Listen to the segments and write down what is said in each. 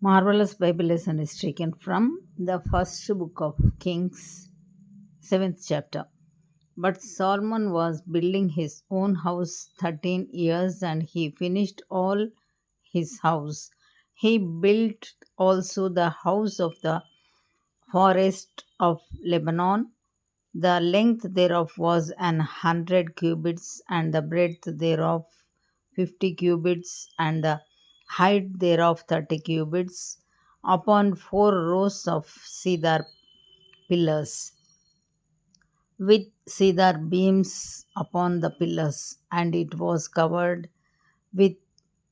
Marvelous Bible lesson is taken from the first book of Kings, 7th chapter. But Solomon was building his own house 13 years and he finished all his house. He built also the house of the forest of Lebanon. The length thereof was 100 cubits, and the breadth thereof 50 cubits, and the height thereof 30 cubits, upon 4 rows of cedar pillars, with cedar beams upon the pillars, and it was covered with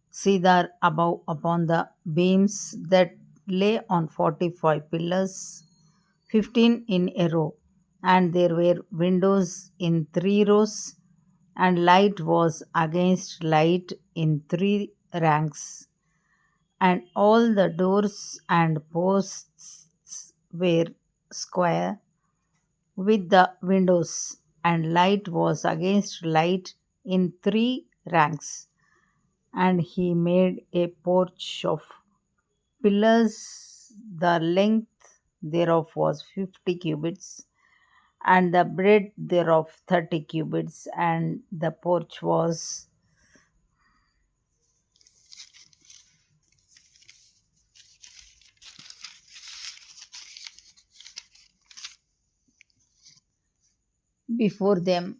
cedar above upon the beams that lay on 45 pillars, 15 in a row, and there were windows in 3 rows, and light was against light in 3 ranks, and all the doors and posts were square with the windows, and light was against light in 3 ranks. And he made a porch of pillars. The length thereof was 50 cubits, and the breadth thereof 30 cubits, and the porch was before them,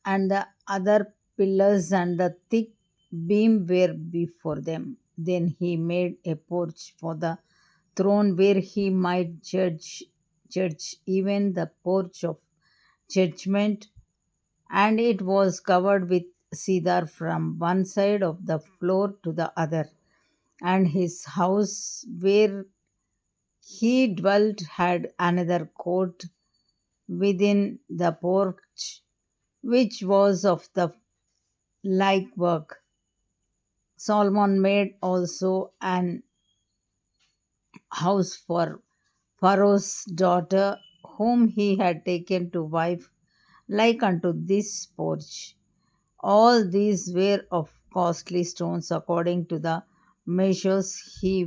and the other pillars and the thick beam were before them. Then he made a porch for the throne where he might judge, even the porch of judgment, and it was covered with cedar from one side of the floor to the other. And his house where he dwelt had another court within the porch, which was of the like work. Solomon made also an house for Pharaoh's daughter, whom he had taken to wife, like unto this porch. All these were of costly stones, according to the measures he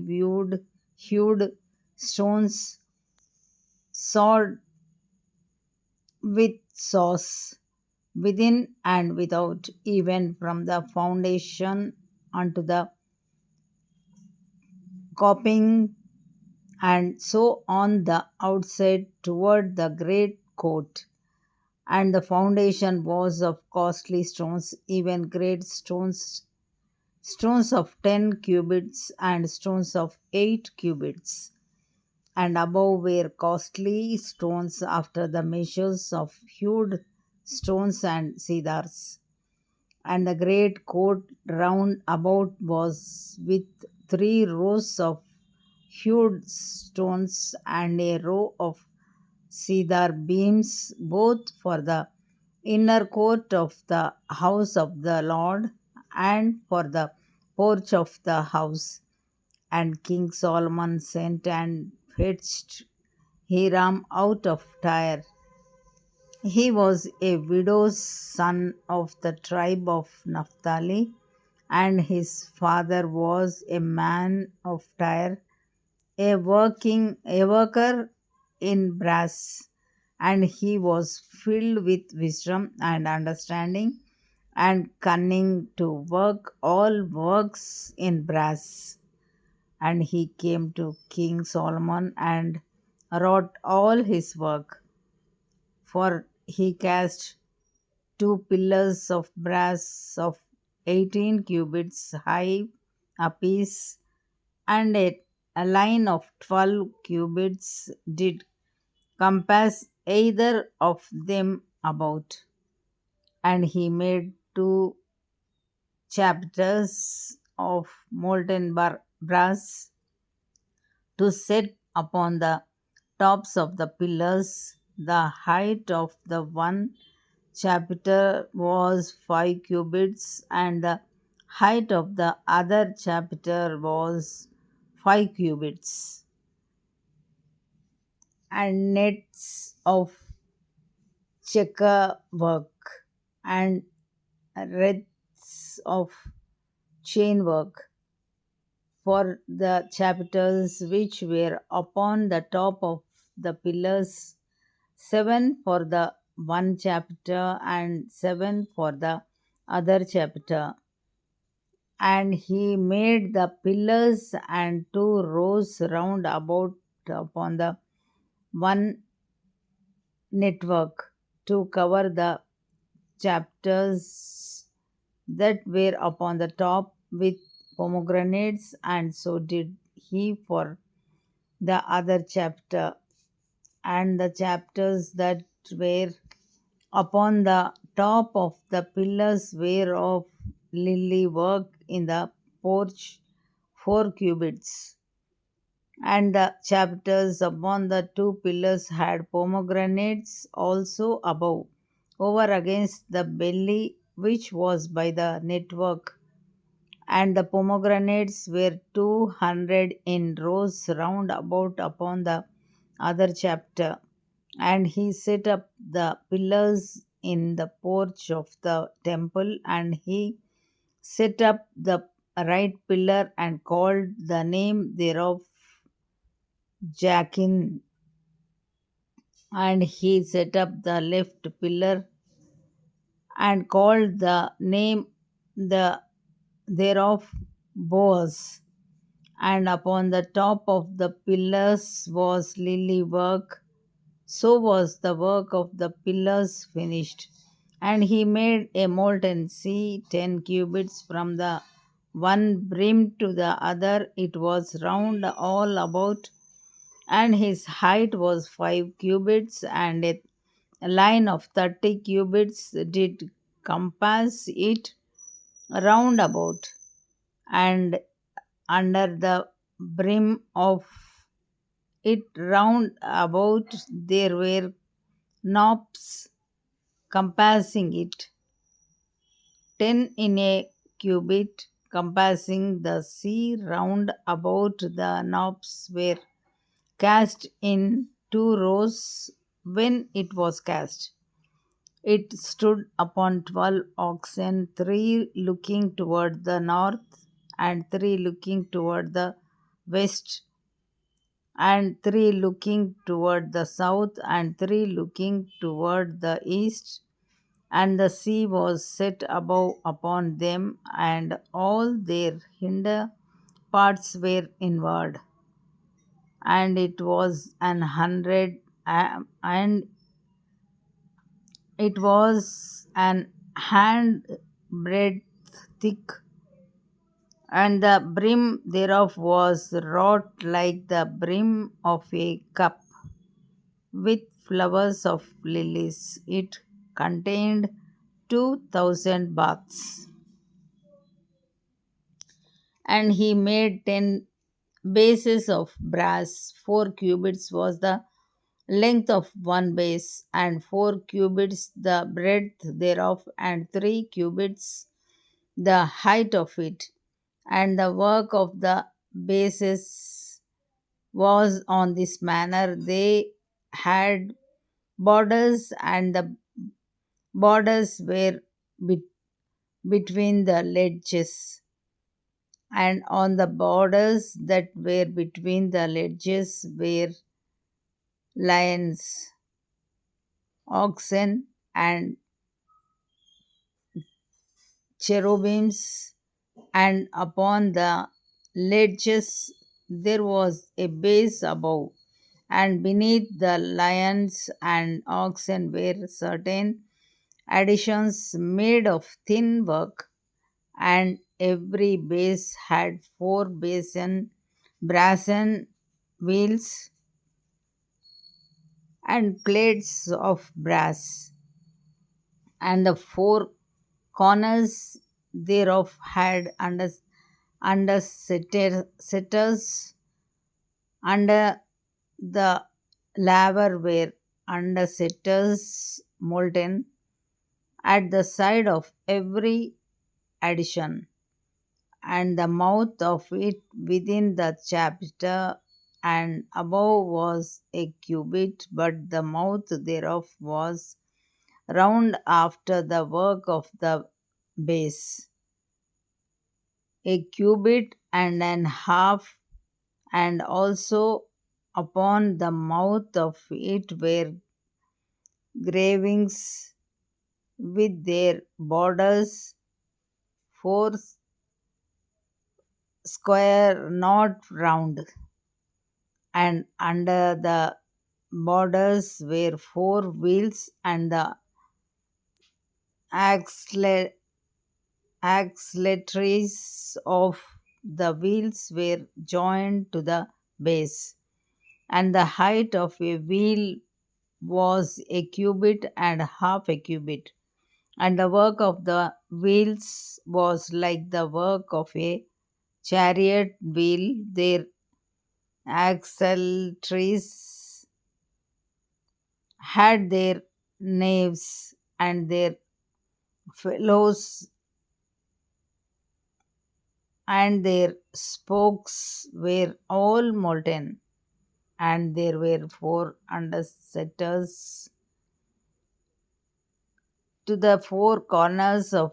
hewed stones, sawed with saws, within and without, even from the foundation unto the coping, and so on the outside toward the great court. And the foundation was of costly stones, even great stones, stones of 10 cubits and stones of 8 cubits. And above were costly stones after the measures of hewed stones and cedars. And the great court round about was with 3 rows of hewed stones and a row of cedar beams, both for the inner court of the house of the Lord and for the porch of the house. And King Solomon sent and fetched Hiram out of Tyre. He was a widow's son of the tribe of Naphtali, and his father was a man of Tyre, a worker in brass, and he was filled with wisdom and understanding and cunning to work all works in brass. And he came to King Solomon and wrought all his work, for he cast 2 pillars of brass of 18 cubits high apiece, and a line of 12 cubits did compass either of them about. And he made 2 chapters of molten brass to set upon the tops of the pillars. The height of the one chapter was 5 cubits, and the height of the other chapter was 5 cubits. And nets of checker work and wreaths of chain work for the chapters which were upon the top of the pillars, 7 for the one chapter, and 7 for the other chapter. And he made the pillars and 2 rows round about upon the one network to cover the chapters that were upon the top with pomegranates, and so did he for the other chapter. And the chapters that were upon the top of the pillars were of lily work in the porch, 4 cubits. And the chapters upon the 2 pillars had pomegranates also above, over against the belly which was by the network. And the pomegranates were 200 in rows round about upon the other chapter. And he set up the pillars in the porch of the temple, and he set up the right pillar and called the name thereof Jachin, and he set up the left pillar and called the name the thereof Boaz. And upon the top of the pillars was lily work. So was the work of the pillars finished. And he made a molten sea 10 cubits from the one brim to the other. It was round all about, and his height was 5 cubits, and a line of 30 cubits did compass it round about. And under the brim of it round about there were knobs compassing it, 10 in a cubit, compassing the sea round about. The knobs were cast in 2 rows when it was cast. It stood upon 12 oxen, 3 looking toward the north, and 3 looking toward the west, and 3 looking toward the south, and 3 looking toward the east. And the sea was set above upon them, and all their hinder parts were inward. And it was an hundred, and it was an hand breadth thick, and the brim thereof was wrought like the brim of a cup, with flowers of lilies. It contained 2,000 baths. And he made 10 bases of brass. 4 cubits was the length of one base, and 4 cubits the breadth thereof, and 3 cubits the height of it. And the work of the bases was on this manner. They had borders, and the borders were between the ledges. And on the borders that were between the ledges were lions, oxen, and cherubims, and upon the ledges there was a base above, and beneath the lions and oxen were certain additions made of thin work, and every base had 4 brazen wheels and plates of brass, and the 4 corners thereof had under setters. Under the laver were under setters molten at the side of every addition, and the mouth of it within the chapter and above was a cubit, but the mouth thereof was round after the work of the base, a cubit and an half, and also upon the mouth of it were gravings with their borders, four square, not round, and under the borders were four wheels, and the axle- axletraries of the wheels were joined to the base, and the height of a wheel was a cubit and half a cubit, and the work of the wheels was like the work of a chariot wheel. Their axletrees had their naves, and their fellows and their spokes were all molten, and there were four undersetters to the four corners of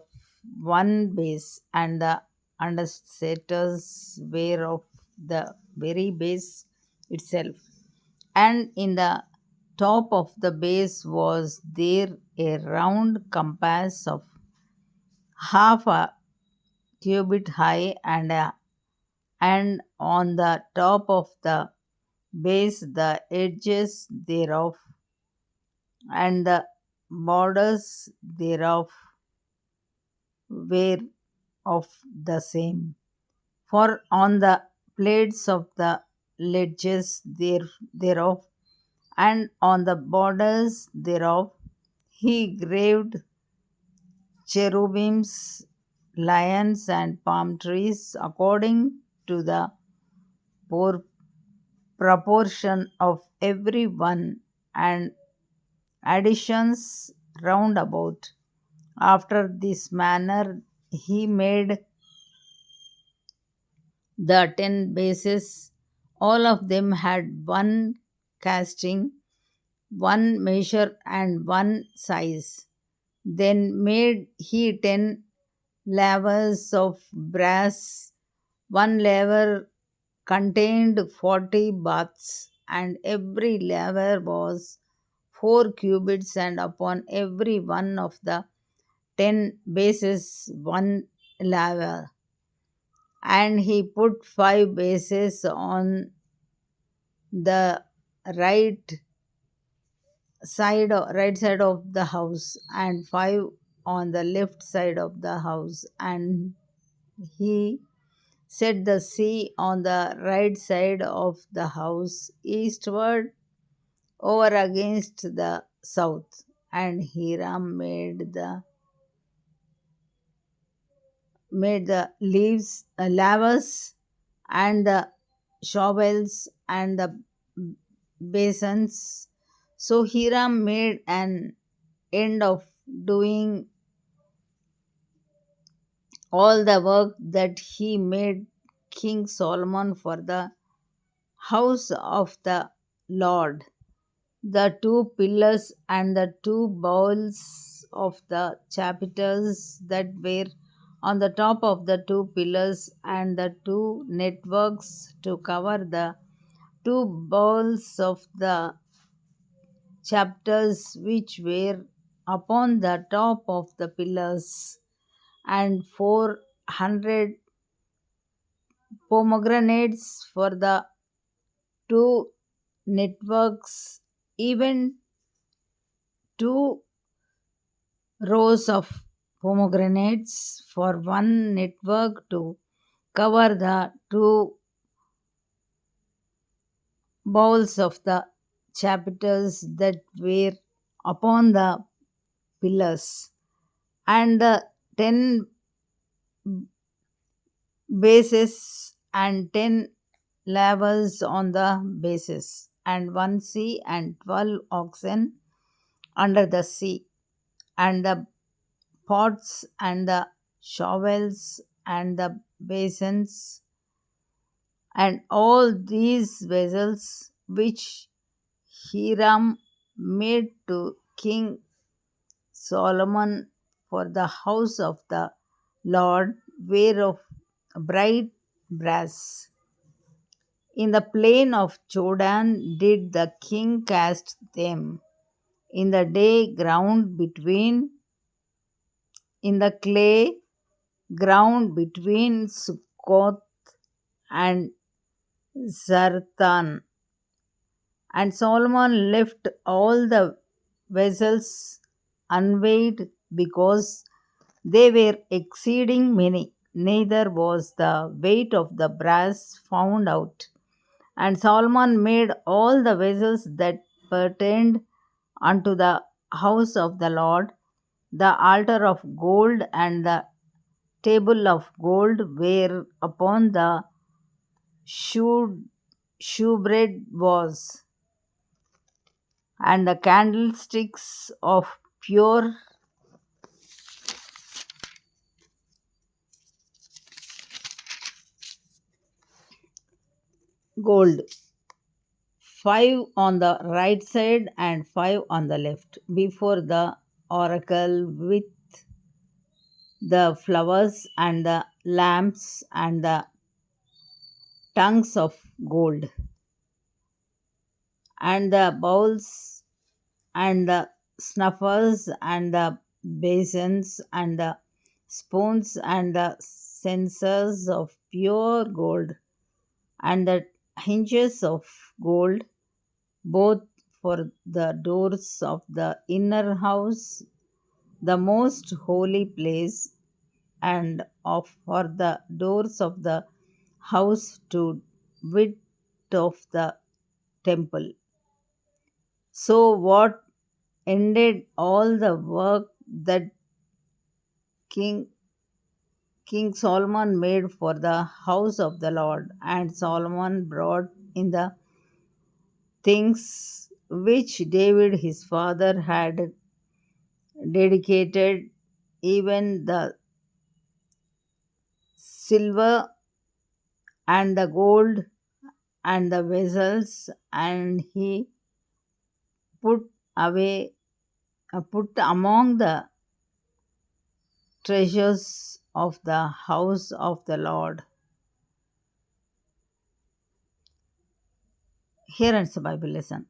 one base, and the undersetters were of the very base itself. And in the top of the base was there a round compass of half a cubit high, and on the top of the base the edges thereof and the borders thereof were of the same. For on the plates of the ledges thereof and on the borders thereof he graved cherubims, lions, and palm trees according to the por- proportion of every one, and additions round about. After this manner, he made the 10 bases. All of them had one casting, one measure, and one size. Then made he 10 lavers of brass. One laver contained 40 baths, and every laver was 4 cubits, and upon every one of the 10 bases one laver. And he put 5 bases on the right right side of the house, and five on the left side of the house, and he set the sea on the right side of the house eastward over against the south. And Hiram made the leaves lavers and the shovels and the basins. So Hiram made an end of doing all the work that he made King Solomon for the house of the Lord. The two pillars and the two bowls of the chapiters that were on the top of the two pillars, and the two networks to cover the two bowls of the chapters which were upon the top of the pillars, and 400 pomegranates for the two networks, even two rows of pomegranates for one network to cover the two bowls of the chapters that were upon the pillars, and the 10 bases and 10 lavers on the bases, and one sea and 12 oxen under the sea, and the pots and the shovels and the basins, and all these vessels which Hiram made to King Solomon for the house of the Lord were of bright brass. In the plain of Jordan did the king cast them. In the day ground between in the clay ground between Succoth and Zartan. And Solomon left all the vessels unweighed because they were exceeding many. Neither was the weight of the brass found out. And Solomon made all the vessels that pertained unto the house of the Lord, the altar of gold and the table of gold where upon the shew, shewbread was, and the candlesticks of pure gold, five on the right side and five on the left, before the oracle with the flowers and the lamps and the tongues of gold, and the bowls and the snuffers and the basins and the spoons and the censers of pure gold, and the hinges of gold, both for the doors of the inner house, the most holy place, and of for the doors of the house to wit of the temple. So what ended all the work that King King Solomon made for the house of the Lord, and Solomon brought in the things which David his father had dedicated, even the silver and the gold and the vessels, and he put away put among the treasures of the house of the Lord. Here ends the Bible lesson.